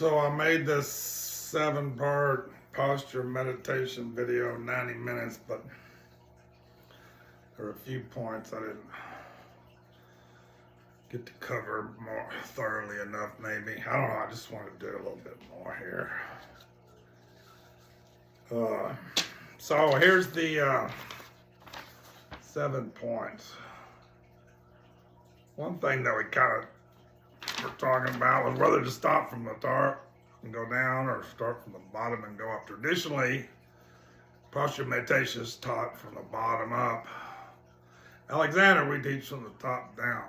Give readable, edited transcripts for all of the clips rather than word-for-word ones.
So I made this 7-part posture meditation video, 90 minutes, but there are a few points I didn't get to cover more thoroughly enough, maybe. I don't know, I just want to do a little bit more here. So here's the 7 points. One thing that we kind of were talking about was whether to stop from the top and go down or start from the bottom and go up. Traditionally, posture meditation is taught from the bottom up. Alexander, we teach from the top down.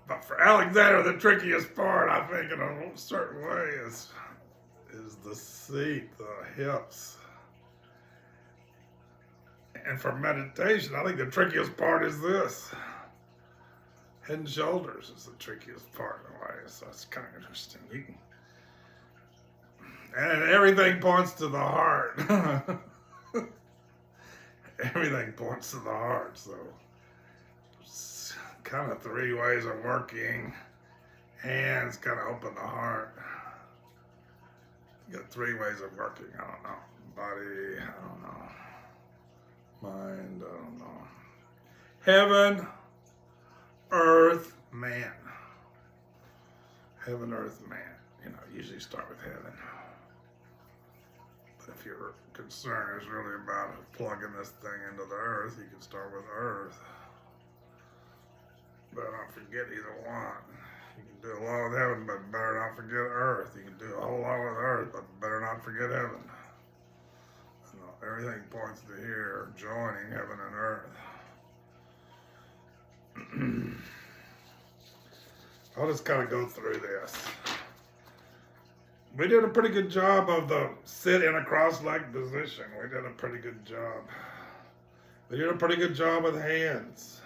But for Alexander, the trickiest part, I think, in a certain way, is the seat, the hips. And for meditation, I think the trickiest part is this. Head and shoulders is the trickiest part in a way, so it's kind of interesting. And everything points to the heart. Everything points to the heart, so it's kind of 3 ways of working. Hands kind of open the heart. You got 3 ways of working, I don't know. Body, I don't know. Mind, I don't know. Heaven, earth, man. Heaven, earth, man. You know, usually start with heaven. But if your concern is really about plugging this thing into the earth, you can start with earth. But don't forget either one. You can do a lot with heaven, but better not forget earth. You can do a whole lot with earth, but better not forget heaven. Everything points to here, joining heaven and earth. I'll just kind of go through this. We did a pretty good job of the sit in a cross-legged position. We did a pretty good job. We did a pretty good job with hands.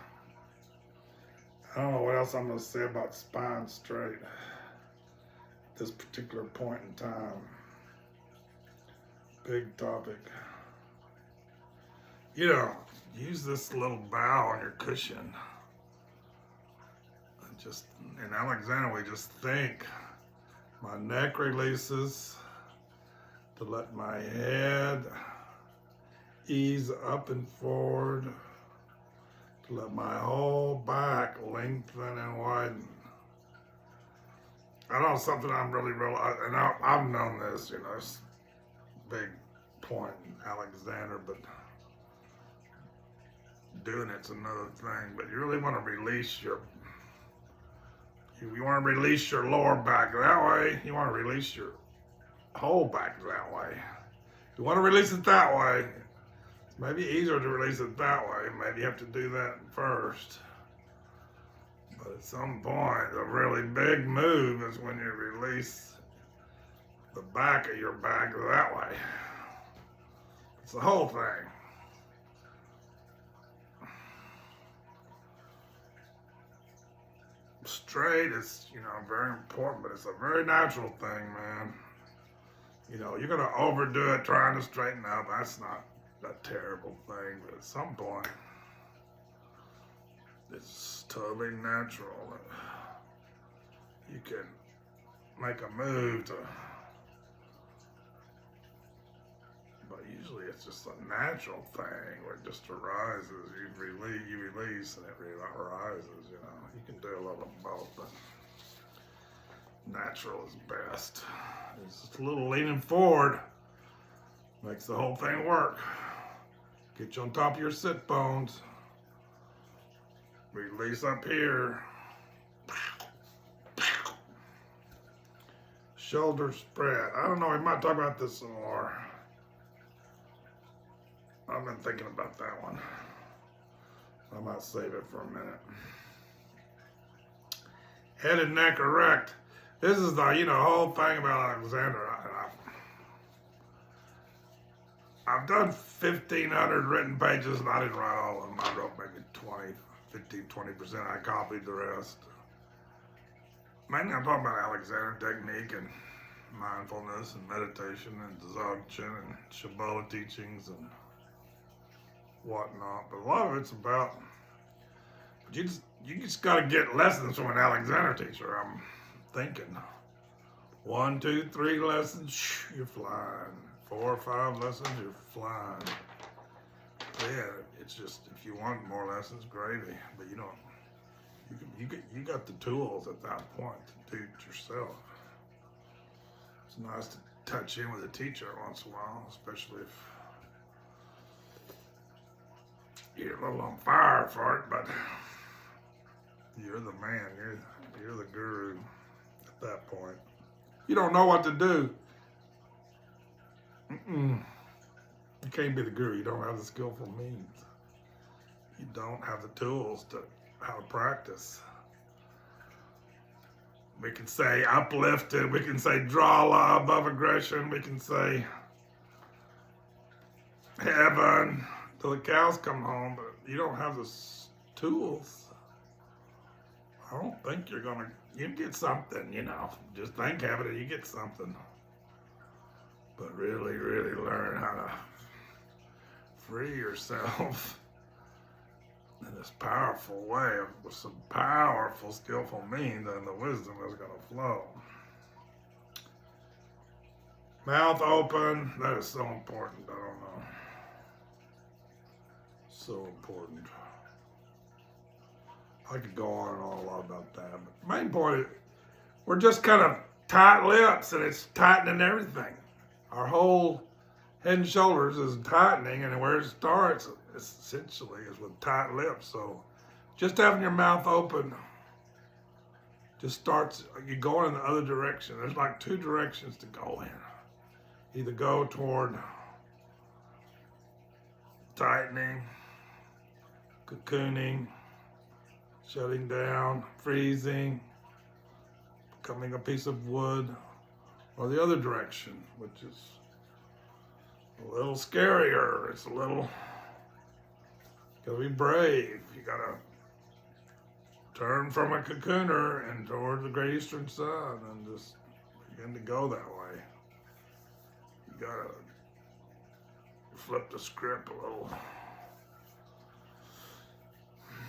I don't know what else I'm going to say about spine straight at this particular point in time. Big topic. You know, use this little bow on your cushion. In Alexander, we just think. My neck releases to let my head ease up and forward, to let my whole back lengthen and widen. I know something I'm really, and I've known this, you know, it's a big point in Alexander, but doing it's another thing. But you really want to release you want to release your lower back that way. You want to release your whole back that way. You want to release it that way. It's maybe easier to release it that way. Maybe you have to do that first. But at some point, a really big move is when you release the back of your back that way. It's the whole thing. Straight is, you know, very important, but it's a very natural thing, man. You know, you're gonna overdo it trying to straighten up. That's not a terrible thing, but at some point, it's totally natural. You can make a move to, but usually it's just a natural thing where it just arises. You release and it arises, you know. You can do a little of both, but natural is best. It's just a little leaning forward. Makes the whole thing work. Get you on top of your sit bones. Release up here. Shoulder spread. I don't know, we might talk about this some more. I've been thinking about that one. I might save it for a minute. Head and neck erect. This is the, you know, whole thing about Alexander. I've done 1,500 written pages and I didn't write all of them. I wrote maybe 20%. I copied the rest. Mainly I'm talking about Alexander technique and mindfulness and meditation and Dzogchen and Shambhala teachings and whatnot, but a lot of it's about, but you just You just got to get lessons from an Alexander teacher, I'm thinking. 1, 2, 3 lessons, you're flying. 4 or 5 lessons, you're flying. Yeah, it's just, if you want more lessons, gravy. But you don't, you got the tools at that point to do it yourself. It's nice to touch in with a teacher once in a while, especially if you're a little on fire for it, but you're the man, you're the guru at that point. You don't know what to do. You can't be the guru. You don't have the skillful means. You don't have the tools to how to practice. We can say uplifted. We can say draw law above aggression. We can say heaven till the cows come home. But you don't have the tools. I don't think you're gonna. You get something, you know. Just think heaven and you get something. But really, really learn how to free yourself in this powerful way with some powerful, skillful means, and the wisdom is going to flow. Mouth open, that is so important. I don't know. So important. I could go on and on a lot about that, but the main point is we're just kind of tight lips, and it's tightening everything. Our whole head and shoulders is tightening, and where it starts essentially is with tight lips. So just having your mouth open just starts you going in the other direction. There's like 2 directions to go in. Either go toward tightening, cocooning, shutting down, freezing, becoming a piece of wood, or the other direction, which is a little scarier. It's a little, you gotta be brave. You gotta turn from a cocooner and toward the great eastern sun and just begin to go that way. You gotta flip the script a little.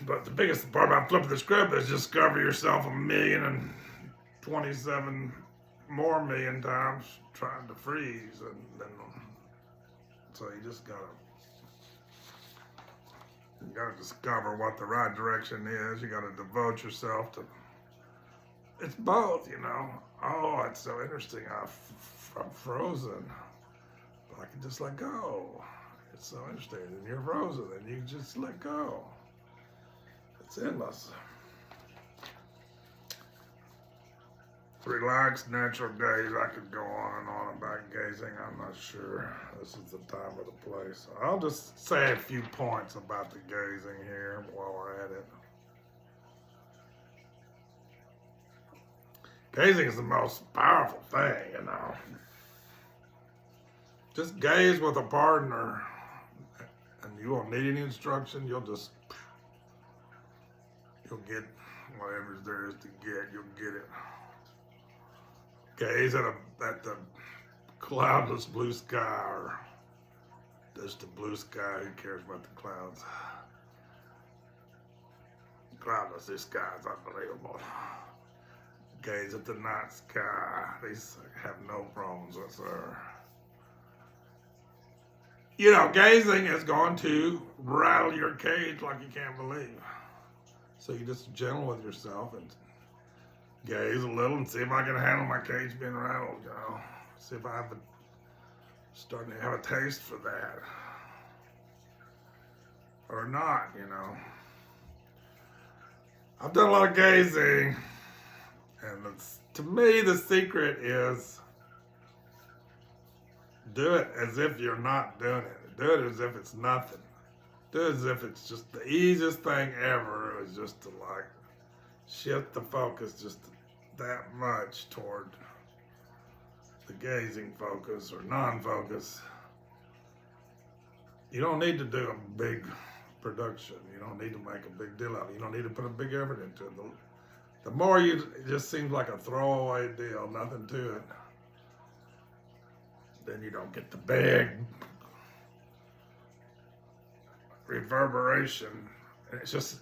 But the biggest part about flipping the script is discover yourself 1,027 more million times trying to freeze, and then so you gotta discover what the right direction is. You gotta devote yourself to. It's both, you know. Oh, it's so interesting. I'm frozen, but I can just let go. It's so interesting, and you're frozen, and you just let go. It's endless. Relaxed, natural gaze. I could go on and on about gazing. I'm not sure this is the time or the place. I'll just say a few points about the gazing here while we're at it. Gazing is the most powerful thing, you know. Just gaze with a partner, and you won't need any instruction. You'll get whatever there is to get. You'll get it. Gaze at the cloudless blue sky, or just the blue sky. Who cares about the clouds? Cloudless, this sky is unbelievable. Gaze at the night sky. These have no problems whatsoever. You know, gazing is going to rattle your cage like you can't believe. So you just gentle with yourself and gaze a little and see if I can handle my cage being rattled, you know. See if I have starting to have a taste for that. Or not, you know. I've done a lot of gazing, and to me the secret is do it as if you're not doing it. Do it as if it's nothing. Do it as if it's just the easiest thing ever. It was just to like shift the focus just that much toward the gazing focus or non-focus. You don't need to do a big production. You don't need to make a big deal of it. You don't need to put a big effort into it. The more it just seems like a throwaway deal, nothing to it. Then you don't get the big reverberation. And it's just,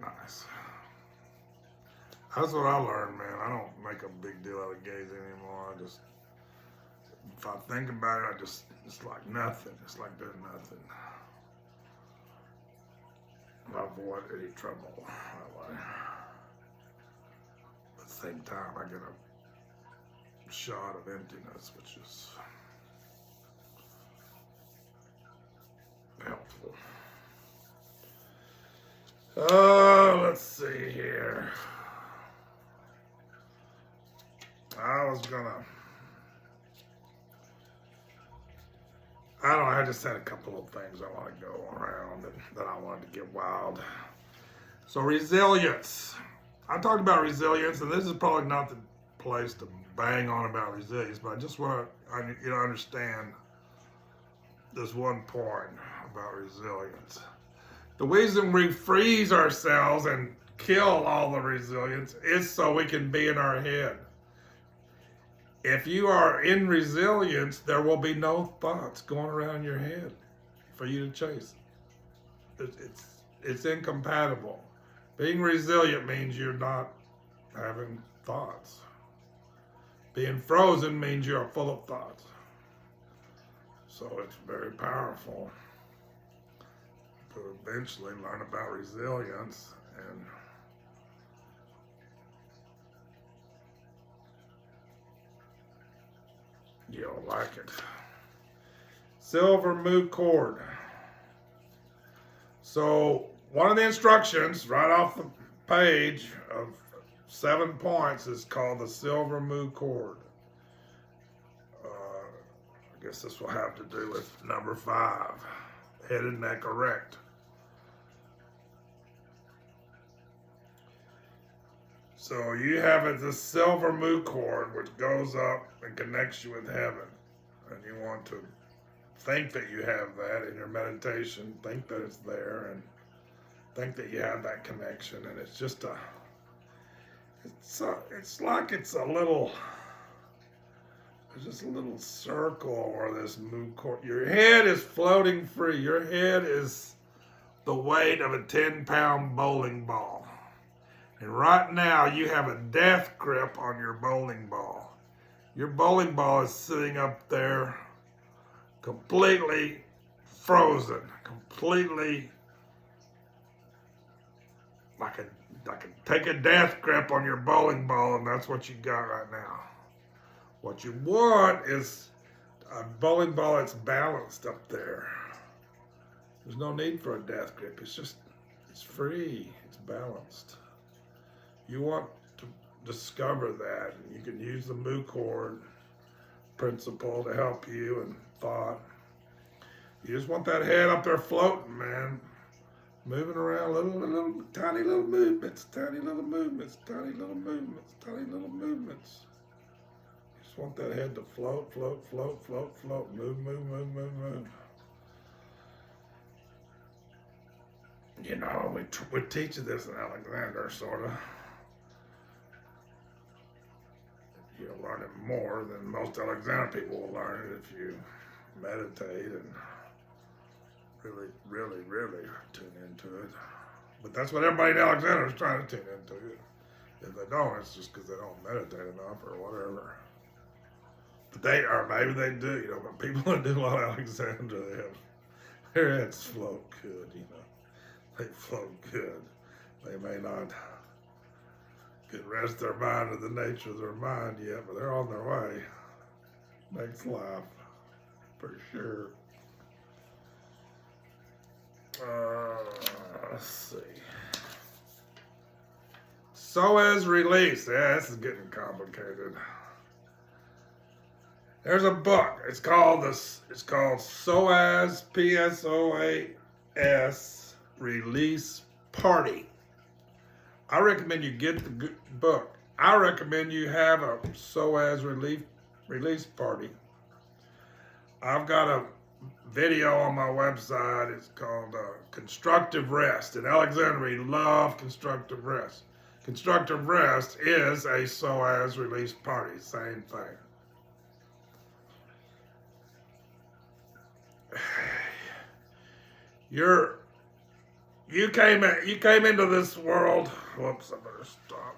Nice. That's what I learned, man. I don't make a big deal out of gazing anymore. I just, if I think about it, it's like nothing. It's like there's nothing. I avoid any trouble that way. At the same time, I get a shot of emptiness, which is helpful. Let's see here. I don't know, I just had a couple of things I want to go around that I wanted to get wild. So resilience. I talked about resilience, and this is probably not the place to bang on about resilience, but I just want to understand this one point about resilience. The reason we freeze ourselves and kill all the resilience is so we can be in our head. If you are in resilience, there will be no thoughts going around your head for you to chase. It's incompatible. Being resilient means you're not having thoughts. Being frozen means you're full of thoughts. So it's very powerful to eventually learn about resilience, and you'll like it. Silver mood cord. So one of the instructions right off the page of 7 points is called the silver mood cord. I guess this will have to do with number 5, head and neck erect. So you have it, the silver mood cord, which goes up and connects you with heaven. And you want to think that you have that in your meditation, think that it's there, and think that you have that connection. And it's just it's like it's a little, there's just a little circle where this mood cord, your head is floating free. Your head is the weight of a 10-pound bowling ball. And right now you have a death grip on your bowling ball. Your bowling ball is sitting up there completely frozen, completely like take a death grip on your bowling ball, and that's what you got right now. What you want is a bowling ball that's balanced up there. There's no need for a death grip. It's free, it's balanced. You want to discover that, and you can use the mood cord principle to help you in thought. You just want that head up there floating, man. Moving around, little tiny little movements, tiny little movements, tiny little movements, tiny little movements. You just want that head to float, float, float, float, float, move, move, move, move, move. You know, we teach this in Alexander, sort of. You'll learn it more than most Alexander people will learn it if you meditate and really, really, really tune into it. But that's what everybody in Alexander is trying to tune into it. If they don't, it's just because they don't meditate enough or whatever. But maybe they do, you know, but people that do a lot of Alexander, their heads float good, you know. They float good. They may not get rest their mind of the nature of their mind yet, but they're on their way. Next life, for sure. Let's see. Soaz release. Yeah, this is getting complicated. There's a book. It's called Soaz, P-S-O-A-S, Release Party. I recommend you get the book. I recommend you have a Soaz release party. I've got a video on my website. It's called Constructive Rest. In Alexander, we love constructive rest. Constructive rest is a Soaz release party. Same thing. You came into this world. Whoops, I better stop.